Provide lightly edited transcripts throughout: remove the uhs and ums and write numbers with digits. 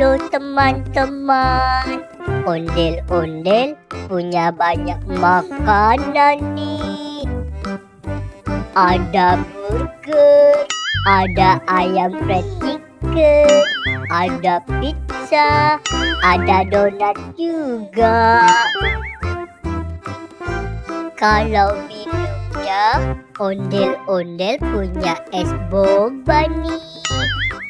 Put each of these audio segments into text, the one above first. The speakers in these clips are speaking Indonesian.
Halo teman-teman, ondel-ondel punya banyak makanan nih. Ada burger, ada ayam fried chicken, ada pizza, ada donat juga. Kalau minumnya, ondel-ondel punya es boba nih.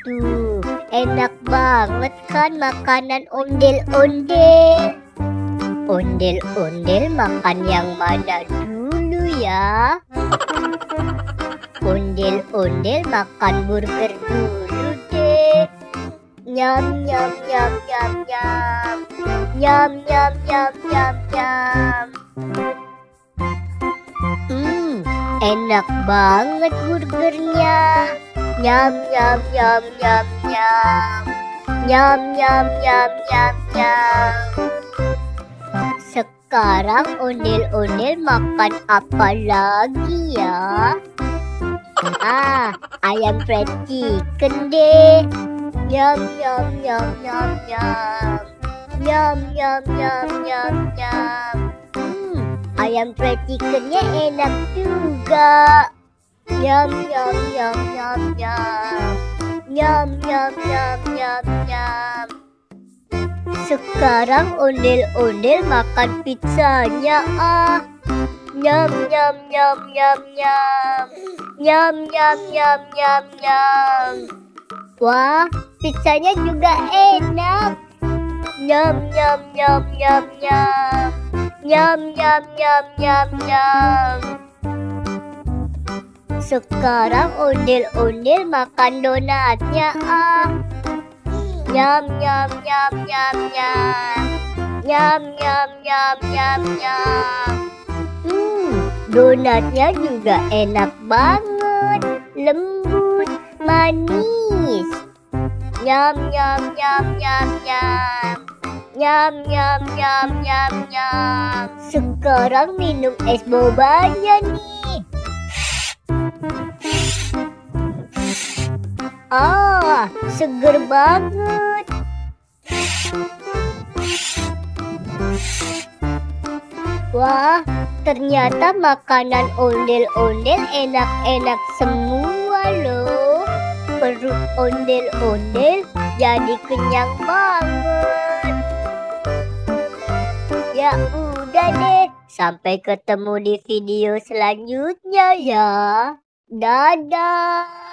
Tuh, enak banget kan makanan ondel-ondel. Ondel-ondel makan yang mana dulu ya? Ondel-ondel makan burger dulu deh. Nyam nyam nyam nyam nyam. Nyam nyam nyam nyam nyam. Enak banget burgernya. Nyam nyam nyam nyam nyam. Nyam nyam nyam nyam nyam. Sekarang ondel-ondel makan apa lagi ya? Ayam fried chicken deh. Nyam nyam nyam nyam nyam. Nyam nyam nyam nyam nyam. Ayam fried chickennya enak juga. Nyam nyam nyam nyam nyam. Nyam nyam nyam nyam nyam. Sekarang ondel-ondel makan pizzanya Nyam nyam nyam nyam nyam. Nyam nyam nyam nyam nyam. Wah, pizzanya juga enak. Nyam nyam nyam nyam nyam. Nyam nyam nyam nyam nyam. Sekarang ondel-ondel makan donatnya Nyam nyam nyam nyam nyam. Nyam nyam nyam nyam nyam. Donatnya juga enak banget, lembut, manis. Nyam nyam nyam nyam nyam. Nyam nyam nyam nyam nyam. Sekarang minum es bobanya nih. Seger banget. Wah, ternyata makanan ondel-ondel enak-enak semua loh. Perut ondel-ondel jadi kenyang banget. Ya udah deh, sampai ketemu di video selanjutnya ya. Dadah.